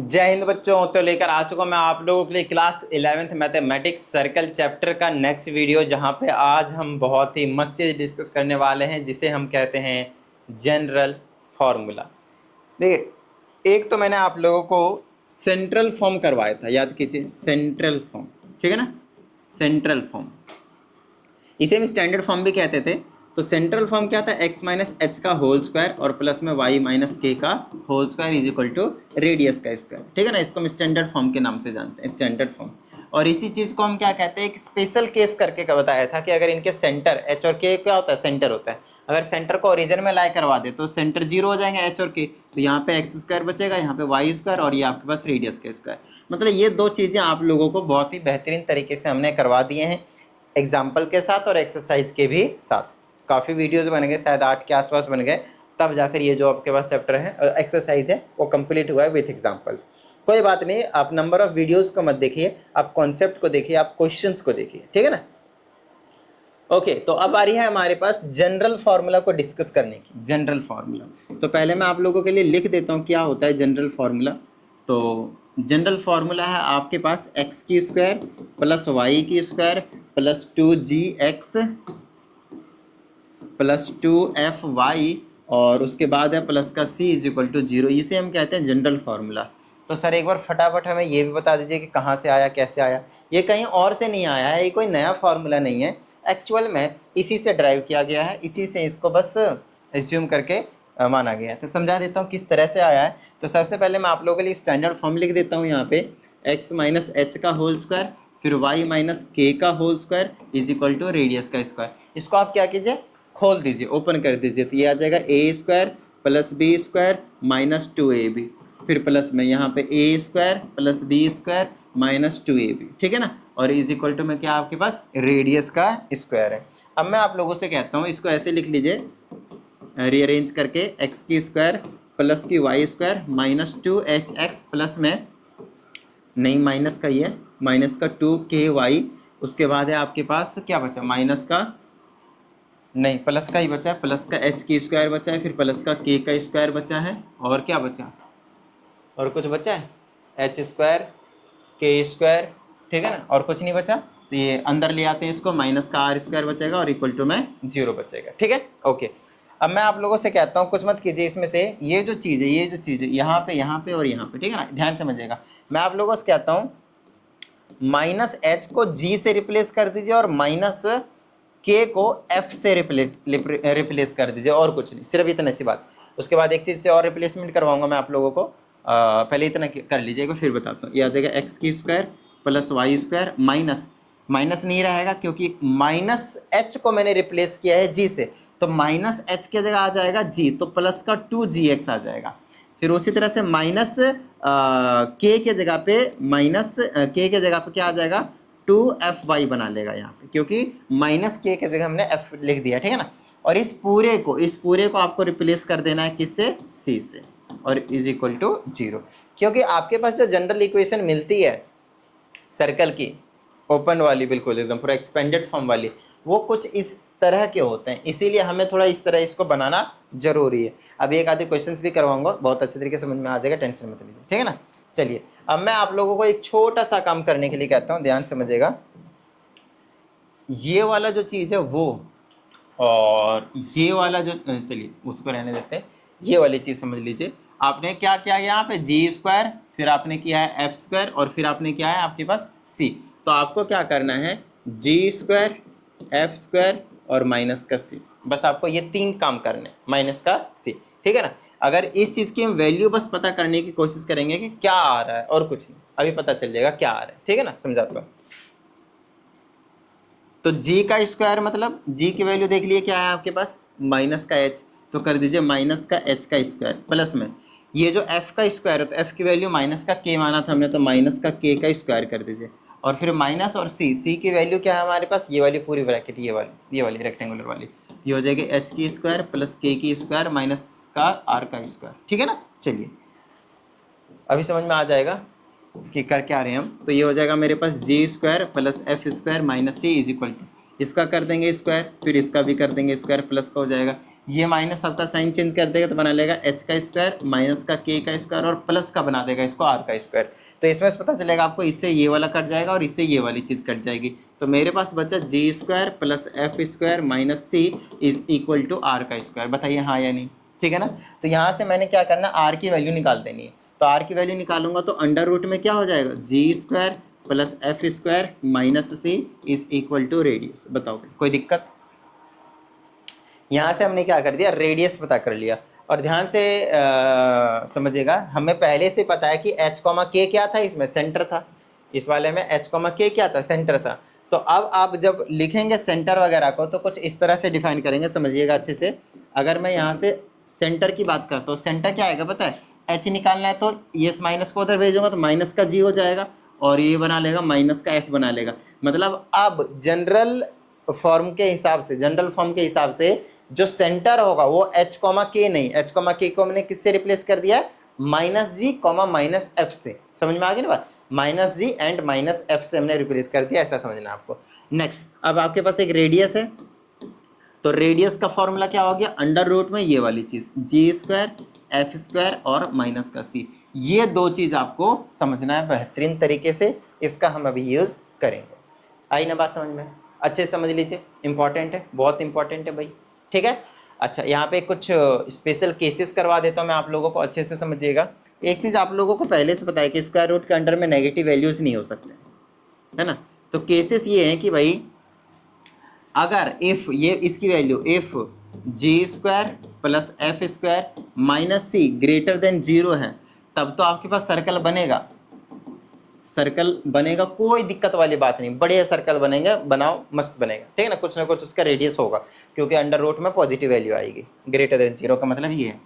जय हिंद बच्चों। तो लेकर आ चुका मैं आप लोगों के लिए class 11th mathematics circle chapter का नेक्स्ट वीडियो, जहां पे आज हम बहुत ही मस्त चीज डिस्कस करने वाले हैं जिसे हम कहते हैं जनरल फॉर्मूला। देखिए, एक तो मैंने आप लोगों को सेंट्रल फॉर्म करवाया था, याद कीजिए सेंट्रल फॉर्म, ठीक है ना। सेंट्रल फॉर्म, इसे हम स्टैंडर्ड फॉर्म भी कहते थे। तो सेंट्रल फॉर्म क्या था, x माइनस एच का होल स्क्वायर और प्लस में y माइनस के का whole square is equal to radius का स्क्वायर, ठीक है ना। इसको हम स्टैंडर्ड फॉर्म के नाम से जानते हैं, स्टैंडर्ड फॉर्म। और इसी चीज को हम क्या कहते हैं, एक स्पेशल केस करके का बताया था कि अगर इनके सेंटर h और k क्या होता है, सेंटर होता है। अगर सेंटर को ओरिजिन में लाई करवा दे तो सेंटर जीरो हो जाएंगे h और k, तो यहाँ पे x स्क्वायर बचेगा, यहाँ पे y स्क्वायर और ये आपके पास रेडियस का स्क्वायर। मतलब ये दो चीजें आप लोगों को बहुत ही बेहतरीन तरीके से हमने करवा दिए हैं, एग्जाम्पल के साथ और एक्सरसाइज के भी साथ। काफ़ी वीडियोस बन गए, शायद 8 के आसपास बन गए, तब जाकर ये जो आपके पास चैप्टर है एक्सरसाइज है वो कंप्लीट हुआ है विथ एग्जांपल्स। कोई बात नहीं, आप नंबर ऑफ वीडियोस को मत देखिए, आप कॉन्सेप्ट को देखिए, आप क्वेश्चंस को देखिए, ठीक है ना। ओके, तो अब आ रही है हमारे पास जनरल फार्मूला को डिस्कस करने की। जनरल फार्मूला तो पहले मैं आप लोगों के लिए लिख देता हूँ क्या होता है जनरल फार्मूला। तो जनरल फार्मूला है आपके पास एक्स की स्क्वायर प्लस वाई की square plus 2gx plus 2fy और उसके बाद है प्लस का c इज इक्वल टू 0। इसे हम कहते हैं जनरल फार्मूला। तो सर एक बार फटाफट हमें ये भी बता दीजिए कि कहाँ से आया, कैसे आया। ये कहीं और से नहीं आया है, ये कोई नया फार्मूला नहीं है, एक्चुअल में इसी से ड्राइव किया गया है, इसी से इसको बस एज्यूम करके माना गया है। तो समझा देता हूँ किस तरह से आया है। तो सबसे पहले मैं आप लोगों के लिए स्टैंडर्ड फॉर्म लिख देता हूँ यहाँ पे, x माइनस एच का होल स्क्वायर फिर y माइनस के का whole square is equal to radius का स्क्वायर। इसको आप क्या कीजिए, खोल दीजिए, ओपन कर दीजिए, तो ये आ जाएगा A square plus B square minus 2ab, फिर प्लस में यहाँ पे A square plus B square minus 2ab, ठीक है ना। और इज इक्वल टू में क्या आपके पास रेडियस का स्क्वायर है। अब मैं आप लोगों से कहता हूँ इसको ऐसे लिख लीजिए, रीअरेंज करके एक्स की स्क्वायर प्लस की Y square minus 2hx plus में नहीं माइनस का ही है, माइनस का 2ky, उसके बाद है आपके पास क्या बचा, माइनस का नहीं प्लस का ही बचा है, प्लस का h की स्क्वायर बचा है, फिर प्लस का k का स्क्वायर बचा है, और क्या बचा, और कुछ बचा है, h स्क्वायर k स्क्वायर, ठीक है ना, और कुछ नहीं बचा। तो ये अंदर ले आते हैं इसको, माइनस का r स्क्वायर बचेगा और इक्वल टू में 0 बचेगा, ठीक है। ओके, अब मैं आप लोगों से कहता हूँ कुछ मत कीजिए, इसमें से ये जो चीज़ है, ये जो चीज़ है यहाँ पे और यहाँ पे, ठीक है ना, ध्यान समझिएगा। मैं आप लोगों से कहता हूँ माइनस एच को g से रिप्लेस कर दीजिए और माइनस k को f से रिप्लेस कर दीजिए, और कुछ नहीं, सिर्फ इतने सी बात। उसके बाद एक चीज़ से और रिप्लेसमेंट करवाऊंगा मैं आप लोगों को, पहले इतना कर लीजिएगा फिर बताता हूँ। ये आ जाएगा एक्स की square plus Y square minus, minus नहीं रहेगा क्योंकि माइनस एच को मैंने रिप्लेस किया है जी से, तो माइनस एच की जगह आ जाएगा जी, तो प्लस का 2gx आ जाएगा। फिर उसी तरह से माइनस के के जगह पे, माइनस के के जगह पे क्या आ जाएगा, 2fy बना लेगा यहाँ पे, क्योंकि माइनस के जगह हमने f लिख दिया, ठीक है ना। और इस पूरे को आपको रिप्लेस कर देना है किससे, c से, और इज इक्वल टू 0। क्योंकि आपके पास जो जनरल इक्वेशन मिलती है सर्कल की, ओपन वाली बिल्कुल एकदम पूरा एक्सपेंडेड फॉर्म वाली, वो कुछ इस तरह के होते हैं, इसीलिए हमें थोड़ा इस तरह इसको बनाना जरूरी है। अब एक आधे क्वेश्चंस भी करवाऊंगा, बहुत अच्छे तरीके से समझ में आ जाएगा, टेंशन मत लीजिए, ठीक है ना। चलिए, अब मैं आप लोगों को एक छोटा सा काम करने के लिए कहता हूँ, ध्यान समझिएगा। ये वाला जो चीज़ है वो, और ये वाला जो, चलिए उसको रहने देते हैं, ये वाली चीज़ समझ लीजिए। आपने क्या किया यहाँ पे, जी स्क्वायर, फिर आपने किया है एफ स्क्वायर, और फिर आपने किया है आपके पास सी। तो आपको क्या करना है, जी स्क्वायर एफ स्क्वायर और माइनस का सी, बस आपको ये 3 काम करने, माइनस का सी, ठीक है ना। अगर इस चीज़ की हम वैल्यू बस पता करने की कोशिश करेंगे कि क्या आ रहा है, और कुछ नहीं, अभी पता चल जाएगा क्या आ रहा है, ठीक है ना, समझाता हूँ। तो g का स्क्वायर मतलब g की वैल्यू देख लिए क्या है आपके पास, माइनस का h, तो कर दीजिए माइनस का h का स्क्वायर प्लस में ये जो f का स्क्वायर है, तो f की वैल्यू माइनस का k माना था हमने, तो माइनस का k का स्क्वायर कर दीजिए, और फिर माइनस और c की वैल्यू क्या है हमारे पास, ये वाली पूरी ब्रैकेट, ये वाली रेक्टेंगुलर वाली, ये हो जाएगी h की स्क्वायर प्लस k की स्क्वायर माइनस का r का स्क्वायर, ठीक है ना। चलिए अभी समझ में आ जाएगा कि कर क्या रहे हैं हम। तो ये हो जाएगा मेरे पास G square plus F square minus C is equal to, इसका कर देंगे स्क्वायर, फिर इसका भी कर देंगे स्क्वायर, प्लस का हो जाएगा, ये माइनस आपका साइन चेंज कर देगा तो बना लेगा h का स्क्वायर माइनस का k का स्क्वायर और प्लस का बना देगा इसको r का स्क्वायर। तो इसमें से पता चलेगा आपको इससे ये वाला कट जाएगा और इससे ये वाली चीज़ कट जाएगी। तो मेरे पास बचा G square plus F square minus C is equal to R का स्क्वायर। बताइए हाँ या नहीं, ठीक है ना। तो यहाँ से मैंने क्या करना, आर की वैल्यू निकाल देनी है। तो आर की वैल्यू निकालूंगा तो अंडर रूट में क्या हो जाएगा, G square plus F square minus C is equal to radius. बताओ कोई दिक्कत। यहाँ से हमने क्या कर दिया, रेडियस पता कर लिया। और ध्यान से समझिएगा, हमें पहले से पता है कि h कॉमा के क्या था, इसमें सेंटर था। इस वाले में h कॉमा के क्या था, सेंटर था। तो अब आप जब लिखेंगे सेंटर वगैरह को तो कुछ इस तरह से डिफाइन करेंगे, समझिएगा अच्छे से। अगर मैं यहाँ से सेंटर की बात करता हूँ, सेंटर क्या आएगा पता है, h निकालना है तो ये माइनस को उधर भेजूंगा तो माइनस का g हो जाएगा और ये बना लेगा माइनस का f बना लेगा। मतलब अब जनरल फॉर्म के हिसाब से, जनरल फॉर्म के हिसाब से जो सेंटर होगा वो h कॉमा के नहीं, h कॉमा के को हमने किससे रिप्लेस कर दिया, minus G comma minus F से। समझ में आ गई ना बात, minus G and minus F से हमने रिप्लेस कर दिया, ऐसा समझना आपको। नेक्स्ट, अब आपके पास एक रेडियस है तो रेडियस का फॉर्मूला क्या हो गया, अंडर रूट में ये वाली चीज जी स्क्वायर एफ स्क्वायर और माइनस का सी। ये दो चीज आपको समझना है बेहतरीन तरीके से, इसका हम अभी यूज करेंगे। आई ना बात समझ में, अच्छे से समझ लीजिए, इंपॉर्टेंट है, बहुत इंपॉर्टेंट है भाई, ठीक है। अच्छा, यहाँ पे कुछ स्पेशल केसेस करवा देता हूँ मैं आप लोगों को, अच्छे से समझिएगा। एक चीज़ आप लोगों को पहले से पता है कि स्क्वायर रूट के अंडर में नेगेटिव वैल्यूज नहीं हो सकते, है ना। तो केसेस ये हैं कि भाई अगर इफ़ ये इसकी value if G square plus F square minus C greater than 0 है, तब तो आपके पास सर्कल बनेगा, सर्कल बनेगा, कोई दिक्कत वाली बात नहीं, बढ़िया सर्कल बनेंगे, बनाओ मस्त बनेगा, ठीक है ना। कुछ ना कुछ उसका रेडियस होगा क्योंकि अंडर रूट में पॉजिटिव वैल्यू आएगी, ग्रेटर देन 0 का मतलब ये है।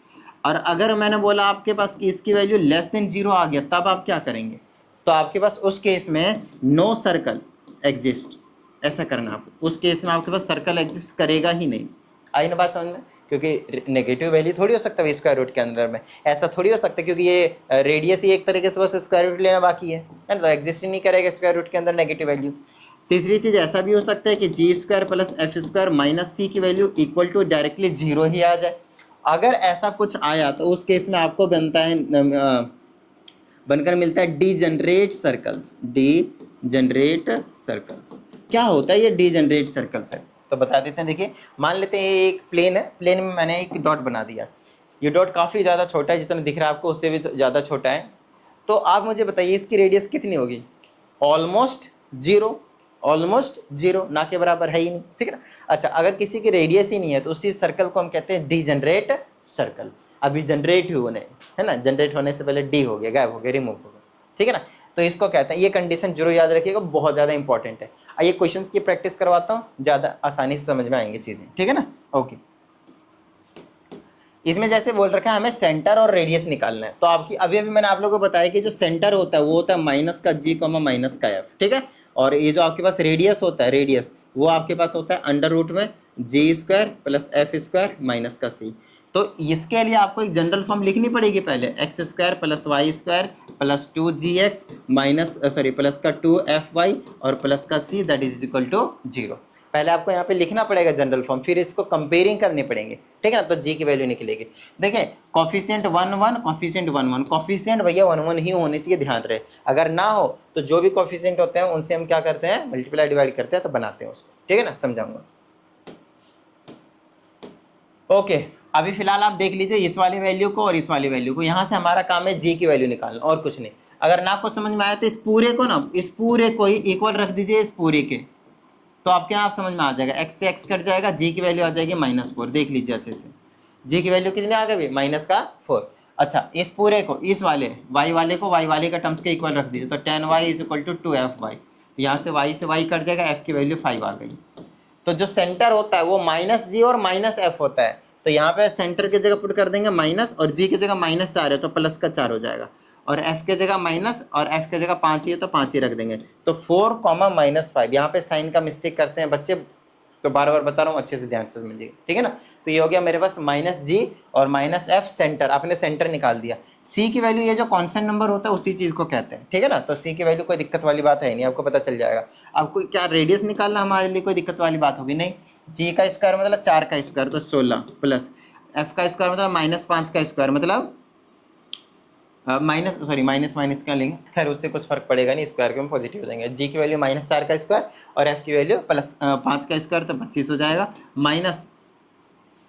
और अगर मैंने बोला आपके पास कि इसकी वैल्यू लेस देन 0 आ गया, तब आप क्या करेंगे, तो आपके पास उस केस में नो सर्कल एग्जिस्ट, ऐसा करना आप। उस केस में आपके पास सर्कल एग्जिस्ट करेगा ही नहीं। आई ना बात समझ में, क्योंकि नेगेटिव वैल्यू थोड़ी हो सकता है स्क्वायर रूट के अंदर में, ऐसा थोड़ी हो सकता है, क्योंकि ये रेडियस ही एक तरीके से बस स्क्वायर रूट लेना बाकी है ना, तो एग्जिस्ट ही नहीं करेगा स्क्वायर रूट के अंदर नेगेटिव वैल्यू। तीसरी चीज़ ऐसा भी हो सकता है कि G square plus F square minus C की वैल्यू इक्वल टू डायरेक्टली 0 ही आ जाए। अगर ऐसा कुछ आया तो उस केस में आपको बनता है बनकर मिलता है डीजनरेट सर्कल्स। डीजनरेट सर्कल्स क्या होता है, ये डीजनरेट सर्कल्स है तो बता देते हैं। देखिए, मान लेते हैं एक प्लेन है, प्लेन में मैंने एक डॉट बना दिया। ये डॉट काफ़ी ज़्यादा छोटा है, जितना दिख रहा है आपको उससे भी ज़्यादा छोटा है। तो आप मुझे बताइए इसकी रेडियस कितनी होगी, ऑलमोस्ट 0, ऑलमोस्ट 0, ना के बराबर है ही नहीं, ठीक है ना। अच्छा, अगर किसी की रेडियस ही नहीं है तो उसी सर्कल को हम कहते हैं डीजनरेट सर्कल। अभी जनरेट होने, है ना, जनरेट होने से पहले डी हो गया, गायब हो गया, रिमूव हो गया, ठीक है ना। तो इसको कहते हैं, ये कंडीशन जरूर याद रखिएगा, बहुत ज़्यादा इंपॉर्टेंट है। आइए क्वेश्चंस की प्रैक्टिस करवाता हूँ, ज़्यादा आसानी से समझ में आएंगी चीज़ें, ठीक है ना। ओके, इसमें जैसे बोल रखा है हमें सेंटर और रेडियस निकालना है। तो आपकी अभी मैंने आप लोगों को बताया कि जो सेंटर होता है वो होता है माइनस का जी कॉमा माइनस का एफ, ठीक है। और ये जो आपके पास रेडियस होता है, रेडियस वो आपके पास होता है अंडर रूट में G square plus F square minus का सी। तो इसके लिए आपको एक जनरल फॉर्म लिखनी पड़ेगी पहले, X square plus Y square plus 2gx minus plus का 2fy और प्लस का c that is equal to 0। पहले आपको यहाँ पे लिखना पड़ेगा जनरल फॉर्म, फिर इसको कंपेयरिंग करने पड़ेंगे, ठीक है ना। तो g की वैल्यू निकलेगी। देखिए, कॉफिशिएंट 1 1, कॉफिशिएंट 1 1, कॉफिशिएंट भैया 1 1 ही होने चाहिए, ध्यान रहे। अगर ना हो तो जो भी कॉफिशिएंट होते हैं उनसे हम क्या करते हैं, मल्टीप्लाई डिवाइड करते हैं, तो बनाते हैं उसको, ठीक है ना, समझाऊंगा। ओके, अभी फिलहाल आप देख लीजिए इस वाली वैल्यू को और इस वाली वैल्यू को। यहाँ से हमारा काम है जी की वैल्यू निकालना और कुछ नहीं। अगर ना आपको समझ में आया तो इस पूरे को ना, इस पूरे को ही इक्वल रख दीजिए इस पूरे के, तो आपके यहाँ आप समझ में आ जाएगा। एक्स से एक्स कट जाएगा, जी की वैल्यू आ जाएगी -4। देख लीजिए अच्छे से, जी की वैल्यू कितनी आ गई, -4। अच्छा, इस पूरे को इस वाले वाई वाले को वाई वाले का टर्म्स के इक्वल रख दीजिए, तो 10y is equal to 2fy। तो यहाँ से y से y कट जाएगा, f की वैल्यू 5 आ गई। तो जो सेंटर होता है वो -g और -f होता है, तो यहाँ पे सेंटर की जगह पुट कर देंगे माइनस, और g की जगह -4 है तो प्लस का 4 हो जाएगा, और f की जगह माइनस और f की जगह 5 ही है तो 5 ही रख देंगे। तो 4, -5। यहाँ पे साइन का मिस्टेक करते हैं बच्चे, तो बार बार बता रहा हूँ, अच्छे से ध्यान से समझिए, ठीक है ना। तो ये हो गया मेरे पास -g और -f, सेंटर, आपने सेंटर निकाल दिया। c की वैल्यू, ये जो कॉन्स्टेंट नंबर होता है उसी चीज़ को कहते हैं, ठीक है ना। तो c की वैल्यू कोई दिक्कत वाली बात है नहीं, आपको पता चल जाएगा। आपको क्या रेडियस निकालना हमारे लिए कोई दिक्कत वाली बात होगी नहीं। g का स्क्वायर मतलब 4 का स्क्वायर, तो 16 प्लस एफ का स्क्वायर मतलब -5 का स्क्वायर, मतलब माइनस माइनस क्या लेंगे, खैर उससे कुछ फर्क पड़ेगा नहीं, स्क्वायर के में पॉजिटिव हो जाएंगे। जी की वैल्यू -4 का स्क्वायर और एफ की वैल्यू +5 का स्क्वायर, तो 25 हो जाएगा। माइनस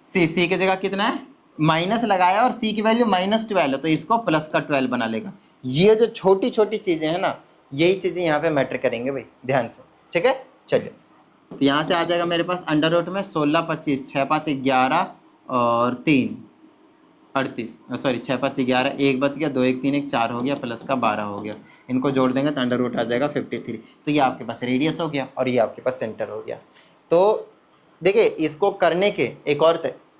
सी की जगह कितना है, माइनस लगाया और सी की वैल्यू -12 है, तो इसको प्लस का 12 बना लेगा। ये जो छोटी छोटी चीज़ें हैं ना, यही चीज़ें यहाँ पे मैटर करेंगे भाई, ध्यान से, ठीक है। चलिए, तो यहाँ से आ जाएगा मेरे पास अंडर रूट में 16 25 6 5 11 और 3 38, सॉरी 6 5 11, 1 बच गया, 2 1 3 1 4 हो गया, प्लस का 12 हो गया। इनको जोड़ देंगे तो अंडर रूट आ जाएगा 53। तो ये आपके पास रेडियस हो गया और ये आपके पास सेंटर हो गया। तो देखिए, इसको करने के एक और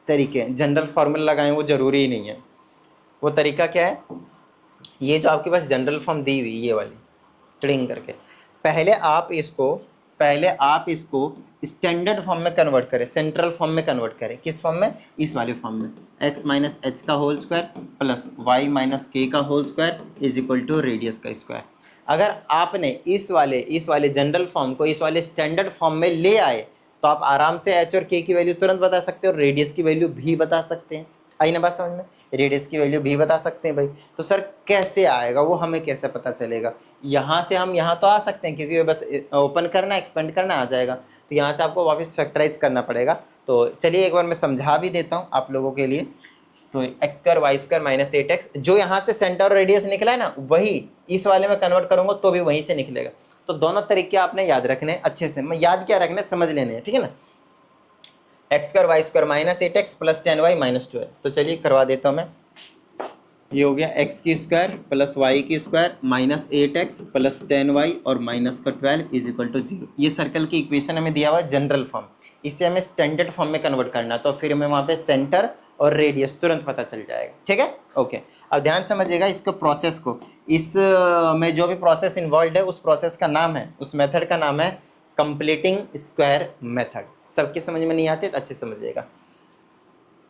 तरीके, जनरल फार्मूला लगाएं वो ज़रूरी ही नहीं है। वो तरीका क्या है, ये जो आपके पास जनरल फॉर्म दी हुई ये वाली ट्रिंग करके, पहले आप इसको स्टैंडर्ड फॉर्म में कन्वर्ट करें, सेंट्रल फॉर्म में कन्वर्ट करें। किस फॉर्म में, इस वाले फॉर्म में, x माइनस एच का whole square plus y minus K का whole square is equal to radius का स्क्वायर। अगर आपने इस वाले जनरल फॉर्म को इस वाले स्टैंडर्ड फॉर्म में ले आए तो आप आराम से h और k की वैल्यू तुरंत बता सकते हो, रेडियस की वैल्यू भी बता सकते हैं। आई ना बात समझ में, रेडियस की वैल्यू भी बता सकते हैं भाई। तो सर कैसे आएगा, वो हमें कैसे पता चलेगा। यहाँ से हम यहाँ तो आ सकते हैं क्योंकि बस ओपन करना एक्सपेंड करना आ जाएगा, तो यहाँ से आपको वापस फैक्टराइज करना पड़ेगा। तो चलिए एक बार मैं समझा भी देता हूँ आप लोगों के लिए। तो X square Y square minus 8x, जो यहाँ से सेंटर और रेडियस निकला है ना, वही इस वाले में कन्वर्ट करूँगा तो भी वहीं से निकलेगा। तो दोनों तरीके आपने याद रखने अच्छे से, मैं याद क्या रखने समझ लेने हैं, ठीक है ना। X square Y square minus 8x plus 10y minus 12। तो चलिए करवा देता हूँ मैं। ये हो गया एक्स की स्क्वायर प्लस वाई की square minus 8x plus 10y और माइनस का 12 इज इक्वल टू 0। ये सर्कल की इक्वेशन हमें दिया हुआ है जनरल फॉर्म, इसे हमें स्टैंडर्ड फॉर्म में कन्वर्ट करना, तो फिर हमें वहाँ पे सेंटर और रेडियस तुरंत पता चल जाएगा, ठीक है। ओके, अब ध्यान समझिएगा इसको, प्रोसेस को, इस में जो भी प्रोसेस इन्वॉल्व है उस प्रोसेस का नाम है, उस मेथड का नाम है कंप्लीटिंग स्क्वायर मेथड। सबके समझ में नहीं आते तो अच्छे समझिएगा।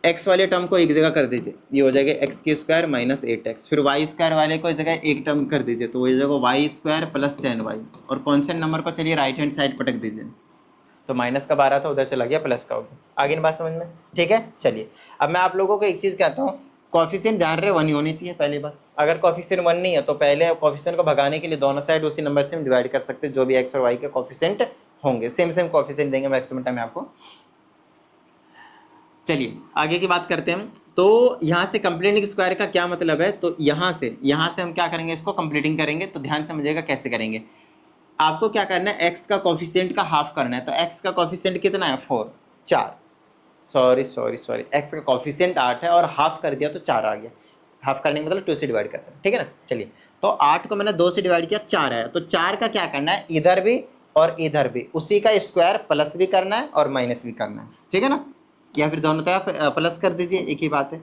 एक्स वाले टर्म को एक जगह कर दीजिए, ये हो जाएगा एक्स की स्क्वायर माइनस 8x, फिर वाई स्क्वायर वाले को इस जगह एक टर्म कर दीजिए तो वो हो जाएगा वाई स्क्वायर प्लस 10y, और कॉन्स्टेंट नंबर को चलिए राइट हैंड साइड पटक दीजिए, तो माइनस का 12 था उधर चला गया प्लस का हो गया। आगे बात समझ में, ठीक है। चलिए अब मैं आप लोगों को एक चीज़ कहता हूँ, कॉफिशिएंट जान रहे 1 ही होनी चाहिए पहली बात। अगर कॉफिशिएंट 1 नहीं है तो पहले कॉफिशिएंट को भगाने के लिए दोनों साइड उसी नंबर से हम डिवाइड कर सकते हैं, जो भी एक्स और वाई के कॉफिशिएंट होंगे सेम कॉफिशिएंट देंगे मैक्सिमम टाइम आपको। चलिए आगे की बात करते हैं। तो यहाँ से कंप्लीटिंग स्क्वायर का क्या मतलब है, तो यहाँ से हम क्या करेंगे, इसको कंप्लीटिंग करेंगे। तो ध्यान समझिएगा कैसे करेंगे। आपको क्या करना है, x का कॉफिशिएंट का हाफ करना है। तो x का कॉफिशिएंट कितना है, 4, सॉरी x का कॉफिशिएंट 8 है और हाफ कर दिया तो 4 आ गया। हाफ करने का मतलब 2 से डिवाइड करते हैं, ठीक है ना। चलिए, तो 8 को मैंने 2 से डिवाइड किया, 4 आया। तो 4 का क्या करना है, इधर भी और इधर भी उसी का स्क्वायर प्लस भी करना है और माइनस भी करना है, ठीक है ना, या फिर दोनों तरफ प्लस कर दीजिए, एक ही बात है,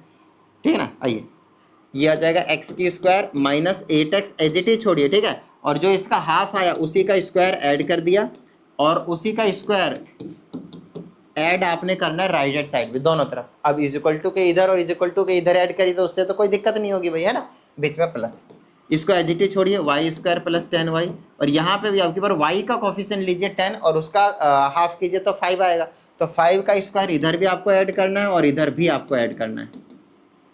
ठीक है ना। आइए, ये आ जाएगा एक्स की square minus 8x, as it is छोड़िए, ठीक है, और जो इसका हाफ आया उसी का स्क्वायर ऐड कर दिया, और उसी का स्क्वायर ऐड आपने करना है राइट हैंड साइड भी दोनों तरफ। अब इज इक्वल टू के इधर और इज इक्वल टू के इधर ऐड करिए तो उससे तो कोई दिक्कत नहीं होगी भाई, है ना, बीच में प्लस। इसको एज इट इज छोड़िए, वाई स्क्वायर प्लस 10y, और यहाँ पे भी आपके पास y का कॉफिशिएंट लीजिए 10 और उसका हाफ कीजिए तो 5 आएगा। तो 5 का स्क्वायर इधर भी आपको ऐड करना है और इधर भी आपको ऐड करना है,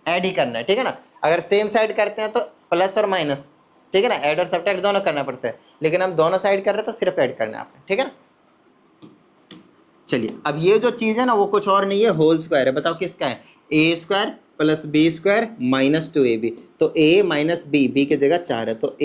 ऐड ही करना है, ठीक है ना। अगर सेम साइड करते हैं तो प्लस और माइनस, ठीक है ना, ऐड और सब्ट्रैक्ट दोनों करना पड़ता है, लेकिन हम दोनों साइड कर रहे हैं तो सिर्फ ऐड करना है आपने, ठीक है ना। चलिए, अब ये जो चीज़ है ना वो कुछ और नहीं है, होल स्क्वायर है। बताओ किसका है, A square plus B square minus 2ab। तो a माइनस बी की जगह 4 है, तो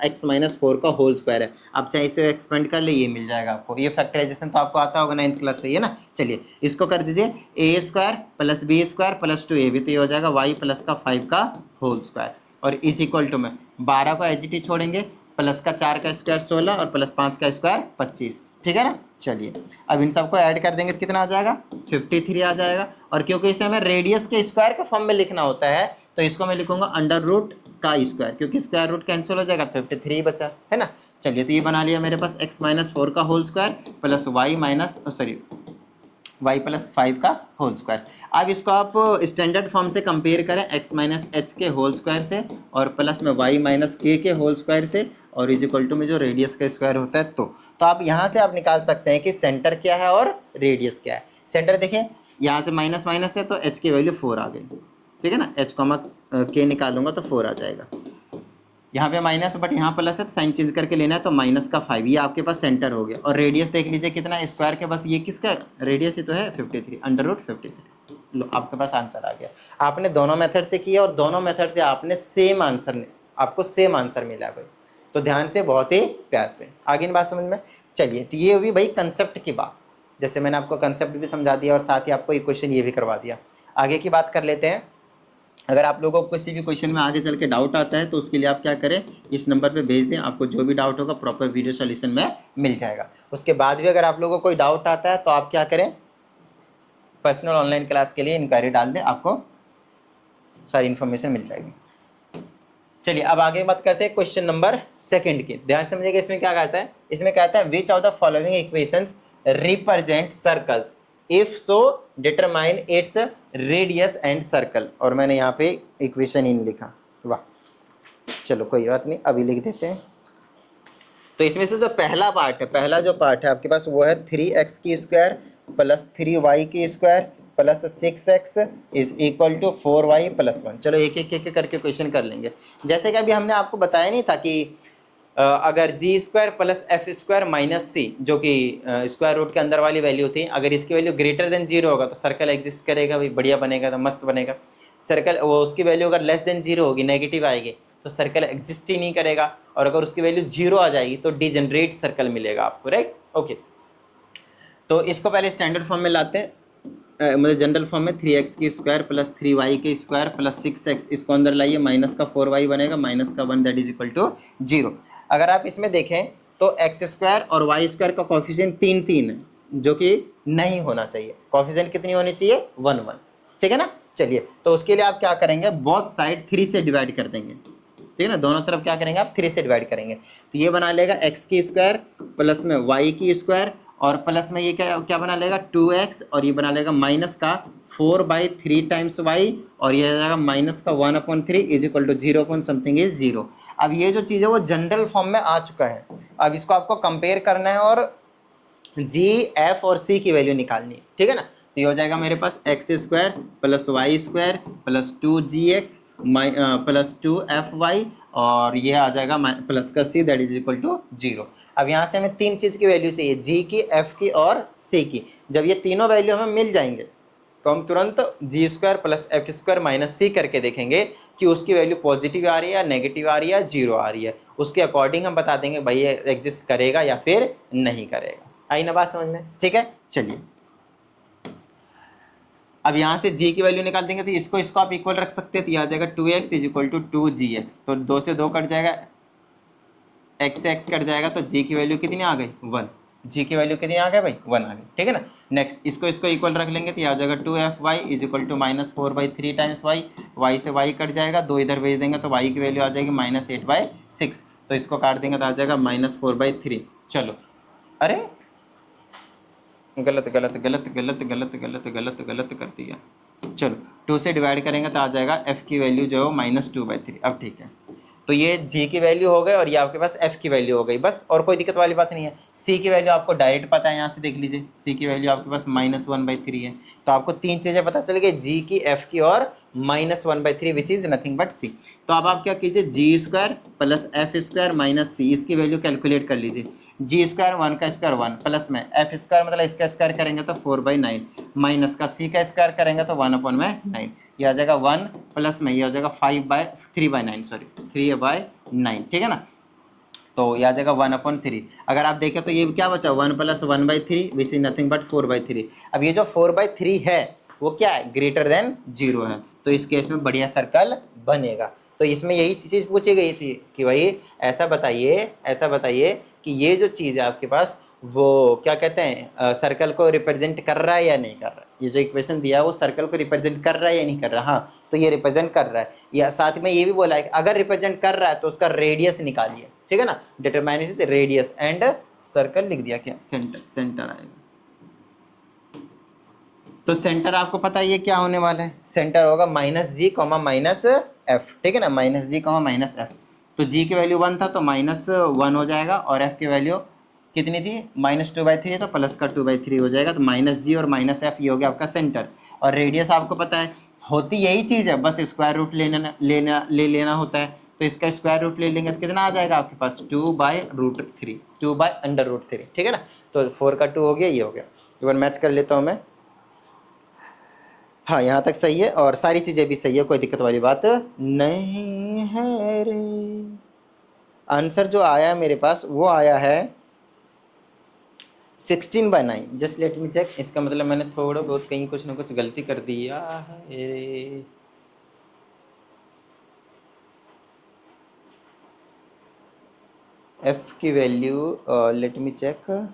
x माइनस 4 का होल स्क्वायर है। आप चाहे इसे एक्सपेंड कर ले, ये मिल जाएगा आपको। ये फैक्टराइजेशन तो आपको आता होगा 9th क्लास से, है ना। चलिए इसको कर दीजिए, a square plus B square plus 2ab, तो ये हो जाएगा y प्लस का 5 का होल स्क्वायर, और इस इक्वल टू में 12 को एच छोड़ेंगे, प्लस का 4 का स्क्वायर 16 और प्लस 5 का स्क्वायर 25, ठीक है ना। चलिए अब इन सबको ऐड कर देंगे तो कितना आ जाएगा, 53 आ जाएगा। और क्योंकि इसे हमें रेडियस के स्क्वायर के फॉर्म में लिखना होता है तो इसको मैं लिखूंगा अंडर रूट का स्क्वायर, क्योंकि स्क्वायर रूट कैंसिल हो जाएगा, 53 बचा, है ना। चलिए, तो ये बना लिया मेरे पास x माइनस 4 का whole square plus y plus 5 का होल स्क्वायर। अब इसको आप स्टैंडर्ड फॉर्म से कंपेयर करें, x माइनस एच के होल स्क्वायर से और प्लस में y minus K whole square से, और इज इक्वल टू में जो रेडियस का स्क्वायर होता है। तो आप यहाँ से आप निकाल सकते हैं कि सेंटर क्या है और रेडियस क्या है। सेंटर देखिए, यहाँ से माइनस माइनस है तो h की वैल्यू 4 आ गई, ठीक है ना। h कॉमा k निकालूंगा तो 4 आ जाएगा। यहाँ पे माइनस बट यहाँ प्लस है तो साइन चेंज करके लेना है, तो माइनस का 5, ये आपके पास सेंटर हो गया। और रेडियस देख लीजिए कितना स्क्वायर के पास, ये किसका रेडियस ही तो है 53, √53। लो आपके पास आंसर आ गया। आपने दोनों मेथड से किया और दोनों मेथड से आपने सेम आंसर, आपको सेम आंसर मिला भाई। तो ध्यान से, बहुत ही प्यार से, आगे इन बात समझ में। चलिए, तो ये हुई भाई कंसेप्ट की बात। जैसे मैंने आपको कंसेप्ट भी समझा दिया और साथ ही आपको एक क्वेश्चन ये भी करवा दिया। आगे की बात कर लेते हैं। अगर आप लोगों को किसी भी क्वेश्चन में आगे चल के डाउट आता है तो उसके लिए आप क्या करें, इस नंबर पे भेज दें, आपको जो भी डाउट होगा प्रॉपर वीडियो सॉल्यूशन में मिल जाएगा। उसके बाद भी अगर आप लोगों को कोई डाउट आता है तो आप क्या करें, पर्सनल ऑनलाइन क्लास के लिए इंक्वायरी डाल दें, आपको सारी इन्फॉर्मेशन मिल जाएगी। चलिए अब आगे बात करते हैं क्वेश्चन नंबर 2 की। ध्यान समझिएगा, इसमें क्या कहता है, इसमें कहता है which of the following equations represent circles, if so determine its radius and circle. और मैंने यहाँ पे इक्वेशन ही नहीं लिखा, वाह, चलो कोई बात नहीं, अभी लिख देते हैं। तो इसमें से जो पहला पार्ट है, पहला जो पार्ट है आपके पास वो है 3x की स्क्वायर प्लस 3y की square plus 6x is equal to 4y plus 1। चलो एक एक करके क्वेश्चन कर लेंगे। जैसे कि अभी हमने आपको बताया नहीं था कि अगर G square plus F square minus C, जो कि स्क्वायर रूट के अंदर वाली वैल्यू थी, अगर इसकी वैल्यू ग्रेटर देन 0 होगा तो सर्कल एग्जिस्ट करेगा भाई, बढ़िया बनेगा, तो मस्त बनेगा। सर्कल वो उसकी वैल्यू अगर लेस देन 0 होगी, नेगेटिव आएगी, तो सर्कल एग्जिस्ट ही नहीं करेगा। और अगर उसकी वैल्यू 0 आ जाएगी तो डिजेनरेट सर्कल मिलेगा आपको, राइट। ओके, तो इसको पहले स्टैंडर्ड फॉर्म में लाते हैं, मतलब जनरल फॉर्म में 3x की स्क्वायर प्लस 3y की स्क्वायर प्लस 6x, इसको अंदर लाइए, माइनस का 4y बनेगा, माइनस का 1 दैट इज इक्वल टू 0। अगर आप इसमें देखें तो एक्स स्क्वायर और वाई स्क्वायर का कॉफिशिएंट 3 है, जो कि नहीं होना चाहिए। कॉफिशिएंट कितनी होनी चाहिए, 1 1, ठीक है ना। चलिए, तो उसके लिए आप क्या करेंगे, बोथ साइड 3 से डिवाइड कर देंगे, ठीक है ना। दोनों तरफ क्या करेंगे आप, 3 से डिवाइड करेंगे, तो ये बना लेगा एक्स की स्क्वायर प्लस में वाई की स्क्वायर और प्लस में ये क्या बना लेगा 2x, और ये बना लेगा माइनस का 4/3 टाइम्स y, और ये आ जाएगा माइनस का 1/3 is equal to 0 point something is 0। अब ये जो चीज़ है वो जनरल फॉर्म में आ चुका है। अब इसको आपको कंपेयर करना है और g, f और c की वैल्यू निकालनी है, ठीक है ना। तो ये हो जाएगा मेरे पास X square plus Y square plus 2gx plus 2fy, और ये आ जाएगा प्लस का c that is equal to 0। अब यहाँ से हमें 3 चीज़ की वैल्यू चाहिए, g की, f की और c की। जब ये तीनों वैल्यू हमें मिल जाएंगे तो हम तुरंत G square plus F square minus C करके देखेंगे कि उसकी वैल्यू पॉजिटिव आ रही है या नेगेटिव आ रही है या 0 आ रही है। उसके अकॉर्डिंग हम बता देंगे भाई ये एग्जिस्ट करेगा या फिर नहीं करेगा। आई ना बात समझ में, ठीक है। चलिए, अब यहाँ से g की वैल्यू निकाल देंगे, तो इसको आप इक्वल रख सकते हैं, तो यह आ जाएगा 2x is equal to 2gx। तो 2 से 2 कट जाएगा, x से x कट जाएगा, तो g की वैल्यू कितनी आ गई, 1। g की वैल्यू कितनी आ गई भाई, 1 आ गई, ठीक है ना। नेक्स्ट इसको इक्वल रख लेंगे, तो यह आ जाएगा 2fy is equal to -4/3 times y। y से y कट जाएगा, 2 इधर भेज देंगे तो y की वैल्यू आ जाएगी -8/6। तो इसको काट देंगे तो आ जाएगा -4/3। चलो, अरे गलत गलत गलत गलत गलत गलत गलत गलत कर दिया। चलो, 2 से डिवाइड करेंगे तो आ जाएगा f की वैल्यू जो है -2/3। अब ठीक है, तो ये g की वैल्यू हो गई और ये आपके पास f की वैल्यू हो गई, बस और कोई दिक्कत वाली बात नहीं है। c की वैल्यू आपको डायरेक्ट पता है, यहाँ से देख लीजिए, c की वैल्यू आपके पास -1/3 है। तो आपको 3 चीज़ें पता चल गई, g की, f की और -1/3 which is nothing but c। तो अब आप क्या कीजिए, G square plus F square minus C, इसकी वैल्यू कैलकुलेट कर लीजिए। जी स्क्वायर 1 का स्क्वायर 1 प्लस में एफ स्क्वायर मतलब इसका स्क्वायर करेंगे तो 4/9 माइनस का सी का स्क्वायर करेंगे तो 1/9। ये आ जाएगा 1 प्लस में ये हो जाएगा 3/9, सॉरी 3/9, ठीक है ना। तो ये आ जाएगा 1/3। अगर आप देखें तो ये क्या बचा, 1 + 1/3 विच इज नथिंग बट 4/3। अब ये जो 4/3 है वो क्या है, ग्रेटर देन 0 है, तो इस केस में बढ़िया सर्कल बनेगा। तो इसमें यही चीज़ पूछी गई थी कि भाई ऐसा बताइए कि ये जो चीज़ है आपके पास वो क्या कहते हैं, सर्कल को रिप्रेजेंट कर रहा है या नहीं कर रहा है। ये जो इक्वेशन दिया है वो सर्कल को रिप्रेजेंट कर रहा है या नहीं कर रहा। हाँ, तो ये रिप्रेजेंट कर रहा है। या साथ में ये भी बोला है कि अगर रिप्रेजेंट कर रहा है तो उसका रेडियस निकालिए, ठीक है ना। Determine its radius and circle लिख दिया, क्या सेंटर आएगा। तो सेंटर आपको पता है ये क्या होने वाला है, सेंटर होगा -g, -f, ठीक है ना, -g, -f। तो g की वैल्यू 1 था तो -1 हो जाएगा, और f की वैल्यू कितनी थी, -2/3 है तो प्लस का 2/3 हो जाएगा। तो -g और -f ये हो गया आपका सेंटर। और रेडियस आपको पता है होती यही चीज़ है, बस स्क्वायर रूट ले लेना होता है। तो इसका स्क्वायर रूट ले लेंगे तो कितना आ जाएगा आपके पास 2/√3, 2/√3, ठीक है ना। तो 4 का 2 हो गया, ये हो गया। एक बार मैच कर लेता हूँ मैं। हाँ यहाँ तक सही है और सारी चीज़ें भी सही है, कोई दिक्कत वाली बात नहीं है रे। आंसर जो आया मेरे पास वो आया है 16/9। Just let me check. इसका मतलब मैंने थोड़ा बहुत कहीं कुछ ना कुछ गलती कर दिया है। एफ की वैल्यू लेट मी चेक,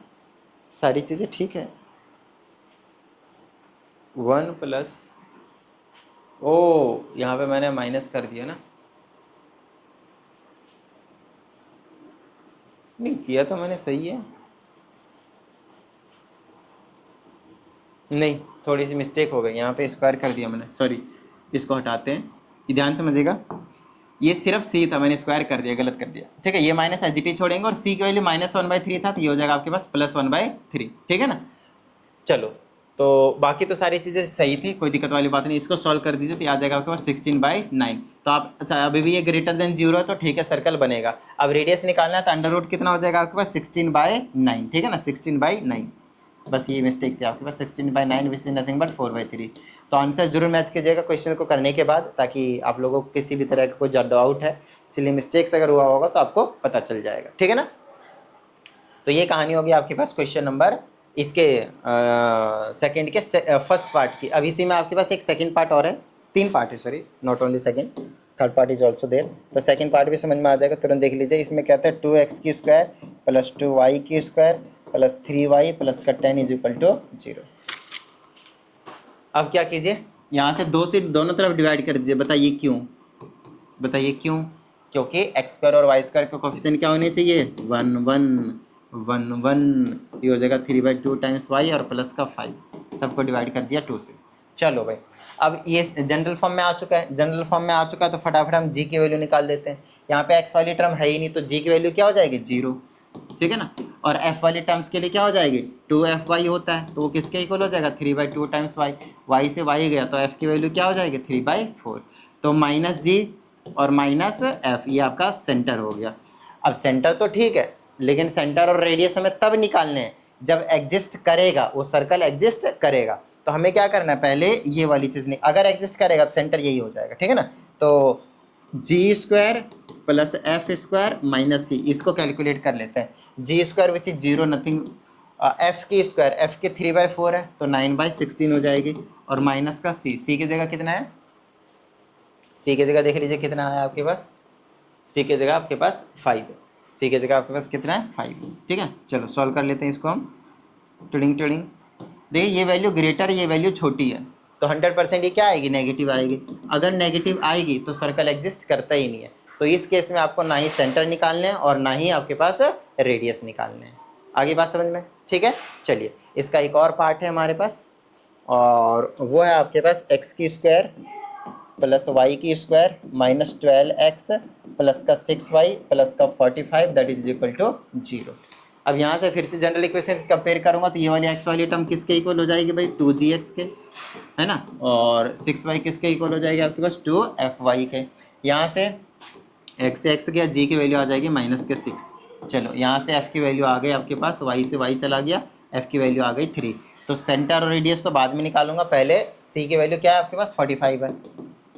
सारी चीज़ें ठीक है। 1 प्लस, ओ यहाँ पे मैंने माइनस कर दिया ना, नहीं किया तो मैंने सही है, नहीं थोड़ी सी मिस्टेक हो गई यहाँ पे, स्क्वायर कर दिया मैंने, सॉरी। इसको हटाते हैं, ये ध्यान समझिएगा, ये सिर्फ सी था, मैंने स्क्वायर कर दिया, गलत कर दिया, ठीक है। ये माइनस एजिटी छोड़ेंगे और सी की वैल्यू -1/3 था, तो ये हो जाएगा आपके पास +1/3, ठीक है ना। चलो तो बाकी तो सारी चीज़ें सही थी, कोई दिक्कत वाली बात नहीं। इसको सॉल्व कर दीजिए तो आ जाएगा आपके पास 16/9। तो आप अच्छा अभी भी ये ग्रेटर देन 0 है तो ठीक है, सर्कल बनेगा। अब रेडियस निकालना है तो अंडर रूट कितना हो जाएगा आपके पास 16/9, ठीक है ना, 16/9। बस ये मिस्टेक थी आपके पास, 16/9 विच इज नथिंग बट 4/3। तो आंसर जरूर मैच कीजिएगा क्वेश्चन को करने के बाद, ताकि आप लोगों को किसी भी तरह का कोई डाउट है, सिली मिस्टेक्स अगर हुआ होगा तो आपको पता चल जाएगा, ठीक है ना। तो ये कहानी होगी आपके पास क्वेश्चन नंबर इसके सेकंड के फर्स्ट पार्ट की। अब इसी में आपके पास एक सेकंड पार्ट और है, 3 पार्ट है, sorry not only second, third part is also there. तो सेकंड पार्ट भी समझ में आ जाएगा, तुरंत देख लीजिए। इसमें कहते हैं 2x² + 2y² + 3y + का 10 = 0। अब क्या कीजिए, यहाँ से 2 से दोनों तरफ डिवाइड कर दीजिए। बताइए क्यों, बताइए क्यों? क्योंकि x² और y² का कोफिशिएंट क्या होने चाहिए, 1 1 1 1। ये हो जाएगा 3/2 टाइम्स y और प्लस का 5, सबको डिवाइड कर दिया 2 से। चलो भाई, अब ये जनरल फॉर्म में आ चुका है, जनरल फॉर्म में आ चुका है तो फटाफट हम g की वैल्यू निकाल देते हैं। यहाँ पे x वाली टर्म है ही नहीं, तो g की वैल्यू क्या हो जाएगी 0, ठीक है ना। और f वाली टर्म्स के लिए क्या हो जाएगी 2fy होता है, तो वो किसके इक्वल हो जाएगा 3/2 टाइम्स y। y से y गया तो f की वैल्यू क्या हो जाएगी 3/4। तो -g और -f, ये आपका सेंटर हो गया। अब सेंटर तो ठीक है, लेकिन सेंटर और रेडियस हमें तब निकालने हैं जब एग्जिस्ट करेगा, वो सर्कल एग्जिस्ट करेगा। तो हमें क्या करना है, पहले ये वाली चीज़ नहीं, अगर एग्जिस्ट करेगा तो सेंटर यही हो जाएगा, ठीक है ना। तो g² + f² - c, इसको कैलकुलेट कर लेते हैं। g² which is 0 nothing, f की स्क्वायर, f के 3/4 है तो 9/16 हो जाएगी, और माइनस का c, c की जगह कितना है, c की जगह देख लीजिए कितना है आपके पास, c की जगह आपके पास 5 है, c की जगह आपके पास कितना है 5, ठीक है। चलो सॉल्व कर लेते हैं इसको हम, टिडिंग टिडिंग। देखिए ये वैल्यू ग्रेटर, ये वैल्यू छोटी है, तो 100% ये क्या आएगी, नेगेटिव आएगी। अगर नेगेटिव आएगी तो सर्कल एग्जिस्ट करता ही नहीं है। तो इस केस में आपको ना ही सेंटर निकालने हैं और ना ही आपके पास रेडियस निकालने हैं। आगे बात समझ में, ठीक है। चलिए इसका एक और पार्ट है हमारे पास, और वो है आपके पास x² + y² - 12x + का 6y + का 45 दैट इज इक्वल टू 0। अब यहाँ से फिर से जनरल इक्वेशन कंपेयर करूँगा तो ये वाली x वाली टर्म किसके इक्वल हो जाएगी भाई 2gx के, है ना, और 6y किसके इक्वल हो जाएगी आपके पास 2fy के। यहाँ से x से x गया, g की वैल्यू आ जाएगी -6। चलो यहाँ से f की वैल्यू आ गई आपके पास, y से y चला गया, f की वैल्यू आ गई 3। तो सेंटर और रेडियस तो बाद में निकालूंगा, पहले c की वैल्यू क्या है आपके पास 45 है।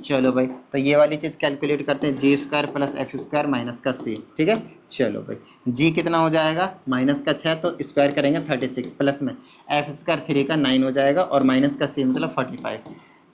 चलो भाई, तो ये वाली चीज़ कैलकुलेट करते हैं, g² + f² - का c, ठीक है। चलो भाई, g कितना हो जाएगा -6, तो स्क्वायर करेंगे 36, प्लस में f² 3 का 9 हो जाएगा, और माइनस का c मतलब 45,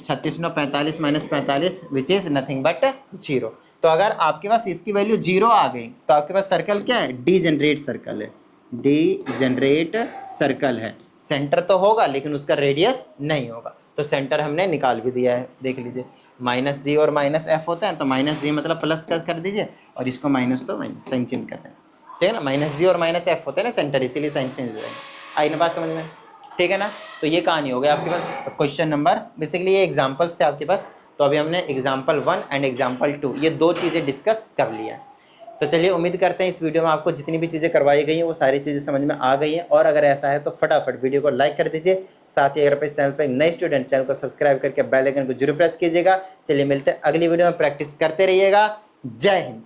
36 9 45 -45 विच इज़ नथिंग बट 0। तो अगर आपके पास इसकी वैल्यू 0 आ गई तो आपके पास सर्कल क्या है, डीजेनरेट सर्कल है, डीजेनरेट सर्कल है। सेंटर तो होगा लेकिन उसका रेडियस नहीं होगा, तो सेंटर हमने निकाल भी दिया है, देख लीजिए। -g और -f होता है, तो -g मतलब प्लस कर दीजिए, और इसको माइनस तो माइनस साइन चेंज कर देना, ठीक है ना। -g और -f होता है ना सेंटर, इसीलिए साइन चेंज हो जाएगा। आई ना बात समझ में, ठीक है ना। तो ये कहानी हो गई आपके पास क्वेश्चन नंबर, बेसिकली ये एग्जाम्पल्स थे आपके पास। तो अभी हमने एग्जाम्पल 1 एंड एग्जाम्पल 2 ये 2 चीज़ें डिस्कस कर लिया है। तो चलिए उम्मीद करते हैं इस वीडियो में आपको जितनी भी चीज़ें करवाई गई हैं वो सारी चीज़ें समझ में आ गई हैं। और अगर ऐसा है तो फटाफट वीडियो को लाइक कर दीजिए। साथ ही अगर आप इस चैनल पर नए स्टूडेंट, चैनल को सब्सक्राइब करके बेल आइकन को जरूर प्रेस कीजिएगा। चलिए मिलते हैं अगली वीडियो में, प्रैक्टिस करते रहिएगा। जय हिंद।